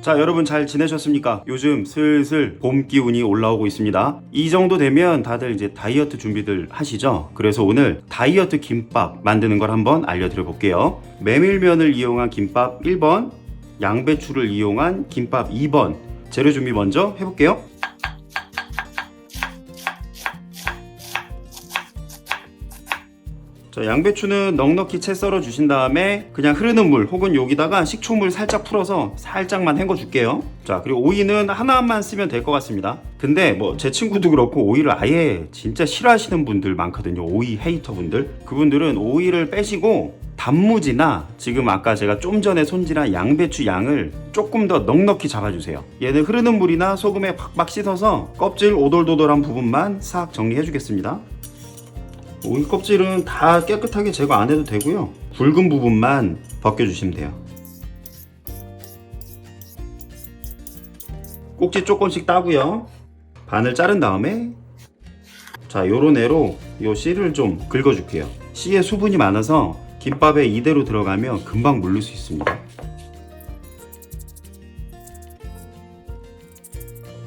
자, 여러분 잘 지내셨습니까? 요즘 슬슬 봄 기운이 올라오고 있습니다. 이 정도 되면 다들 이제 다이어트 준비들 하시죠? 그래서 오늘 다이어트 김밥 만드는 걸 한번 알려드려 볼게요. 메밀면을 이용한 김밥 1번, 양배추를 이용한 김밥 2번. 재료 준비 먼저 해볼게요. 자, 양배추는 넉넉히 채 썰어 주신 다음에 그냥 흐르는 물 혹은 여기다가 식초물 살짝 풀어서 살짝만 헹궈 줄게요. 자, 그리고 오이는 하나만 쓰면 될 것 같습니다. 근데 뭐 제 친구도 그렇고 오이를 아예 진짜 싫어하시는 분들 많거든요. 오이 헤이터 분들. 그분들은 오이를 빼시고 단무지나 지금 아까 제가 좀 전에 손질한 양배추 양을 조금 더 넉넉히 잡아주세요. 얘는 흐르는 물이나 소금에 박박 씻어서 껍질 오돌도돌한 부분만 싹 정리해 주겠습니다. 오이 껍질은 다 깨끗하게 제거 안 해도 되고요. 굵은 부분만 벗겨주시면 돼요. 꼭지 조금씩 따고요. 반을 자른 다음에 자, 요런 애로 요 씨를 좀 긁어줄게요. 씨에 수분이 많아서 김밥에 이대로 들어가면 금방 물릴 수 있습니다.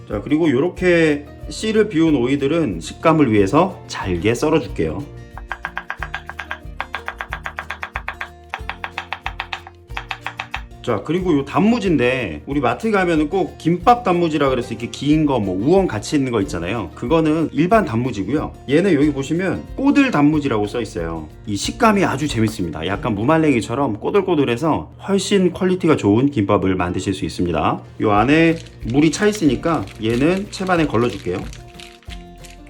자, 그리고 이렇게 씨를 비운 오이들은 식감을 위해서 잘게 썰어 줄게요. 자, 그리고 요 단무지인데 우리 마트 가면은 꼭 김밥 단무지라 그래서 이렇게 긴 거 뭐 우엉 같이 있는 거 있잖아요. 그거는 일반 단무지고요. 얘는 여기 보시면 꼬들 단무지라고 써 있어요. 이 식감이 아주 재밌습니다. 약간 무말랭이처럼 꼬들꼬들해서 훨씬 퀄리티가 좋은 김밥을 만드실 수 있습니다. 요 안에 물이 차 있으니까 얘는 채반에 걸러 줄게요.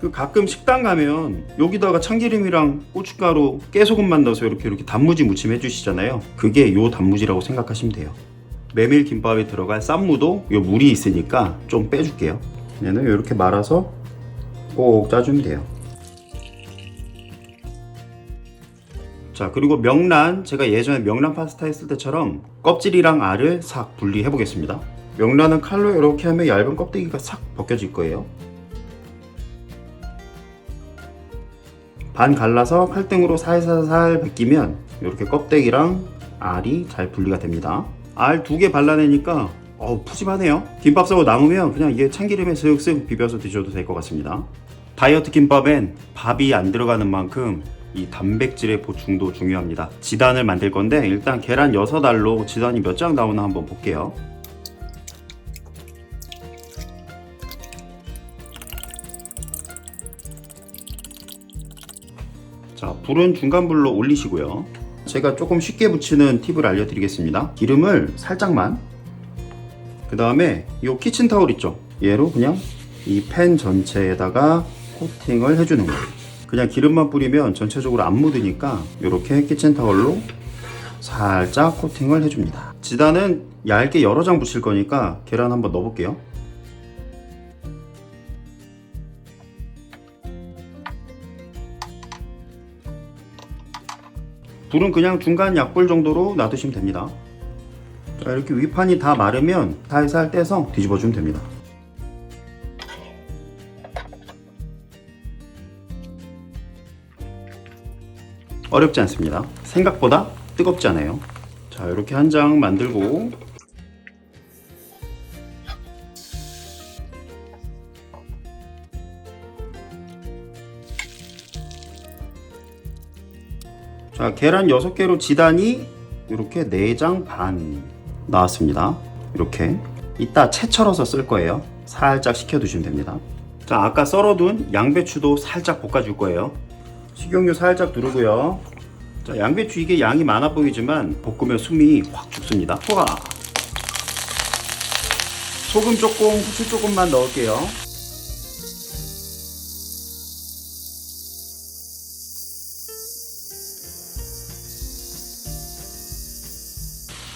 그 가끔 식당 가면 여기다가 참기름이랑 고춧가루, 깨소금만 넣어서 이렇게 단무지 무침 해주시잖아요. 그게 요 단무지라고 생각하시면 돼요. 메밀 김밥에 들어갈 쌈무도 요 물이 있으니까 좀 빼줄게요. 얘는 이렇게 말아서 꼭 짜주면 돼요. 자, 그리고 명란, 제가 예전에 명란 파스타 했을 때처럼 껍질이랑 알을 싹 분리해 보겠습니다. 명란은 칼로 이렇게 하면 얇은 껍데기가 싹 벗겨질 거예요. 반 갈라서 칼등으로 살살살 벗기면 이렇게 껍데기랑 알이 잘 분리가 됩니다. 알 2개 발라내니까 푸짐하네요. 김밥 싸고 남으면 그냥 이게 참기름에 슥슥 비벼서 드셔도 될 것 같습니다. 다이어트 김밥엔 밥이 안 들어가는 만큼 이 단백질의 보충도 중요합니다. 지단을 만들 건데 일단 계란 6알로 지단이 몇 장 나오나 한번 볼게요. 자, 불은 중간불로 올리시고요. 제가 조금 쉽게 붙이는 팁을 알려드리겠습니다. 기름을 살짝만, 그 다음에 이 키친타올 있죠? 얘로 그냥 이 팬 전체에다가 코팅을 해주는 거예요. 그냥 기름만 뿌리면 전체적으로 안 묻으니까 이렇게 키친타올로 살짝 코팅을 해줍니다. 지단은 얇게 여러 장 붙일 거니까 계란 한번 넣어볼게요. 불은 그냥 중간 약불 정도로 놔두시면 됩니다. 자, 이렇게 위판이 다 마르면 살살 떼서 뒤집어주면 됩니다. 어렵지 않습니다. 생각보다 뜨겁지 않아요. 자, 이렇게 한 장 만들고 자, 계란 6개로 지단이 이렇게 4장 반 나왔습니다. 이렇게 이따 채 철어서 쓸 거예요. 살짝 식혀두시면 됩니다. 자, 아까 썰어둔 양배추도 살짝 볶아줄 거예요. 식용유 살짝 두르고요. 자, 양배추 이게 양이 많아 보이지만 볶으면 숨이 확 죽습니다. 우와. 소금 조금, 후추 조금만 넣을게요.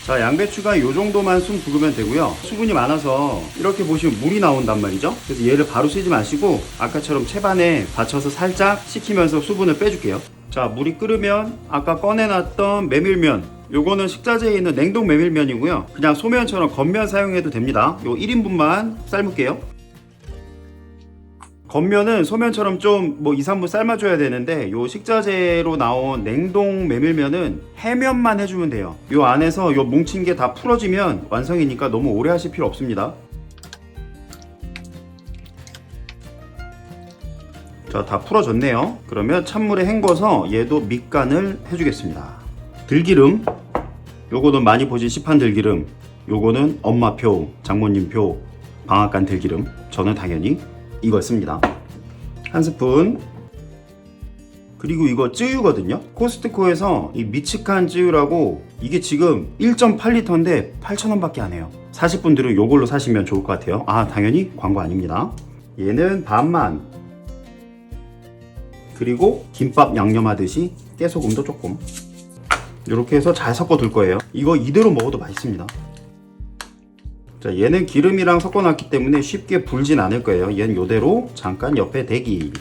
자, 양배추가 이 정도만 숨 부으면 되고요. 수분이 많아서 이렇게 보시면 물이 나온단 말이죠. 그래서 얘를 바로 쓰지 마시고 아까처럼 채반에 받쳐서 살짝 식히면서 수분을 빼줄게요. 자, 물이 끓으면 아까 꺼내놨던 메밀면, 요거는 식자재에 있는 냉동 메밀면이고요. 그냥 소면처럼 겉면 사용해도 됩니다. 요 1인분만 삶을게요. 겉면은 소면처럼 좀 뭐 2, 3분 삶아줘야 되는데 요 식자재로 나온 냉동 메밀면은 해면만 해주면 돼요. 요 안에서 요 뭉친 게 다 풀어지면 완성이니까 너무 오래 하실 필요 없습니다. 자, 다 풀어졌네요. 그러면 찬물에 헹궈서 얘도 밑간을 해주겠습니다. 들기름, 요거는 많이 보신 시판 들기름, 요거는 엄마표, 장모님표 방앗간 들기름, 저는 당연히 이걸 씁니다. 한 스푼. 그리고 이거 쯔유거든요. 코스트코에서 이 미츠칸 쯔유라고, 이게 지금 1.8리터인데 8,000원 밖에 안 해요. 사실 분들은 요걸로 사시면 좋을 것 같아요. 아, 당연히 광고 아닙니다. 얘는 반만. 그리고 김밥 양념하듯이 깨소금도 조금. 이렇게 해서 잘 섞어 둘 거예요. 이거 이대로 먹어도 맛있습니다. 자, 얘는 기름이랑 섞어놨기 때문에 쉽게 불진 않을 거예요. 얘는 이대로 잠깐 옆에 대기.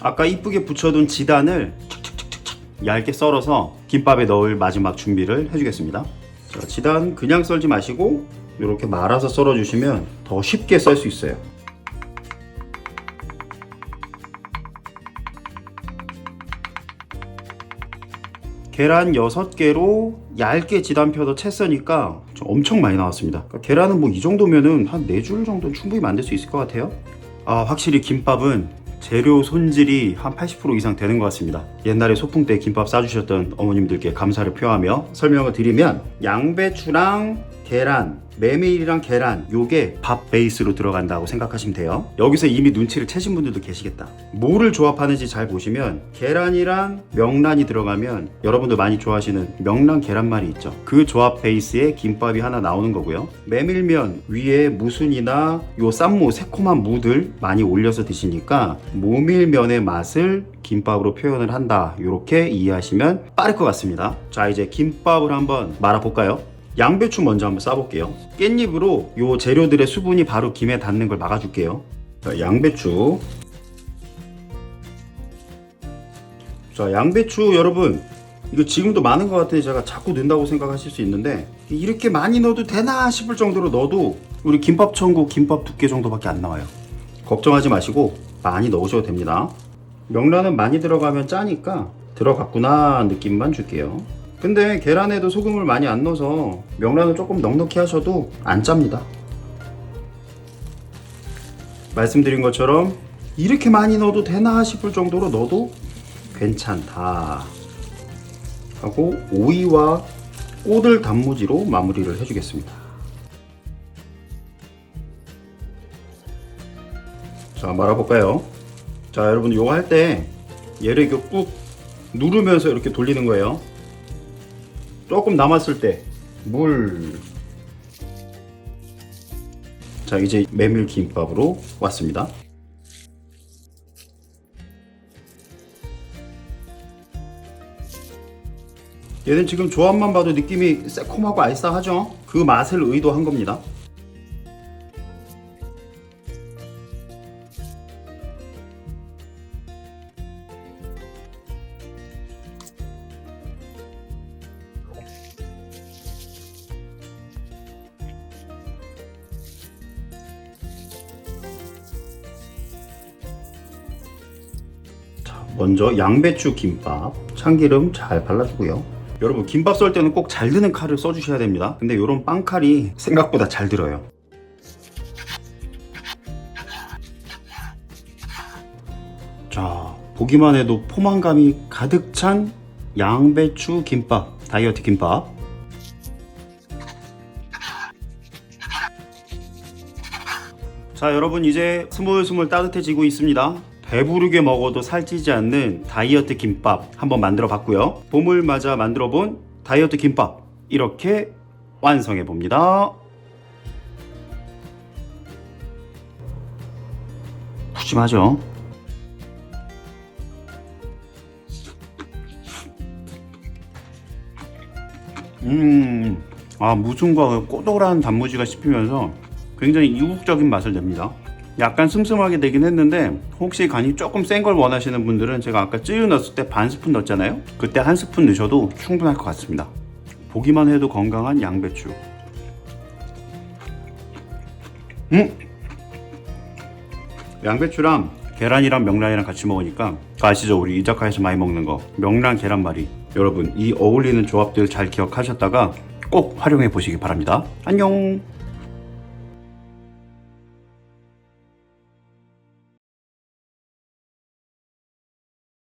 아까 이쁘게 붙여둔 지단을 착착착착착 얇게 썰어서 김밥에 넣을 마지막 준비를 해주겠습니다. 자, 지단 그냥 썰지 마시고 이렇게 말아서 썰어주시면 더 쉽게 썰 수 있어요. 계란 6개로 얇게 지단 펴서 채 써니까 엄청 많이 나왔습니다. 그러니까 계란은 뭐 이 정도면은 한 4줄 정도는 충분히 만들 수 있을 것 같아요. 아, 확실히 김밥은 재료 손질이 한 80% 이상 되는 것 같습니다. 옛날에 소풍 때 김밥 싸주셨던 어머님들께 감사를 표하며 설명을 드리면, 양배추랑 계란, 메밀이랑 계란, 요게 밥 베이스로 들어간다고 생각하시면 돼요. 여기서 이미 눈치를 채신 분들도 계시겠다. 뭐를 조합하는지 잘 보시면 계란이랑 명란이 들어가면 여러분들 많이 좋아하시는 명란 계란말이 있죠. 그 조합 베이스에 김밥이 하나 나오는 거고요. 메밀면 위에 무순이나 요 쌈무, 새콤한 무들 많이 올려서 드시니까 모밀면의 맛을 김밥으로 표현을 한다, 이렇게 이해하시면 빠를 것 같습니다. 자, 이제 김밥을 한번 말아볼까요? 양배추 먼저 한번 싸볼게요. 깻잎으로 요 재료들의 수분이 바로 김에 닿는 걸 막아줄게요. 자, 양배추. 자, 양배추 여러분, 이거 지금도 많은 것 같아요. 제가 자꾸 넣는다고 생각하실 수 있는데, 이렇게 많이 넣어도 되나 싶을 정도로 넣어도 우리 김밥 천국 김밥 두께 정도밖에 안 나와요. 걱정하지 마시고 많이 넣으셔도 됩니다. 명란은 많이 들어가면 짜니까 들어갔구나 느낌만 줄게요. 근데 계란에도 소금을 많이 안 넣어서 명란을 조금 넉넉히 하셔도 안 짭니다. 말씀드린 것처럼 이렇게 많이 넣어도 되나 싶을 정도로 넣어도 괜찮다 하고, 오이와 꼬들 단무지로 마무리를 해주겠습니다. 자, 말아볼까요? 자, 여러분, 이거 할 때 얘를 이렇게 꾹 누르면서 이렇게 돌리는 거예요. 조금 남았을 때 물. 자, 이제 메밀 김밥으로 왔습니다. 얘는 지금 조합만 봐도 느낌이 새콤하고 알싸하죠? 그 맛을 의도한 겁니다. 먼저 양배추 김밥 참기름 잘 발라주고요. 여러분, 김밥 썰 때는 꼭 잘 드는 칼을 써주셔야 됩니다. 근데 이런 빵칼이 생각보다 잘 들어요. 자, 보기만 해도 포만감이 가득 찬 양배추 김밥, 다이어트 김밥. 자, 여러분, 이제 스물스물 따뜻해지고 있습니다. 배부르게 먹어도 살찌지 않는 다이어트 김밥 한번 만들어 봤고요. 봄을 맞아 만들어 본 다이어트 김밥, 이렇게 완성해 봅니다. 푸짐하죠? 무순과 꼬독한 단무지가 씹히면서 굉장히 이국적인 맛을 냅니다. 약간 슴슴하게 되긴 했는데, 혹시 간이 조금 센 걸 원하시는 분들은 제가 아까 쯔유 넣었을 때 반 스푼 넣었잖아요. 그때 한 스푼 넣으셔도 충분할 것 같습니다. 보기만 해도 건강한 양배추. 양배추랑 계란이랑 명란이랑 같이 먹으니까 그거 아시죠? 우리 이자카야에서 많이 먹는 거 명란 계란말이. 여러분 이 어울리는 조합들 잘 기억하셨다가 꼭 활용해 보시기 바랍니다. 안녕.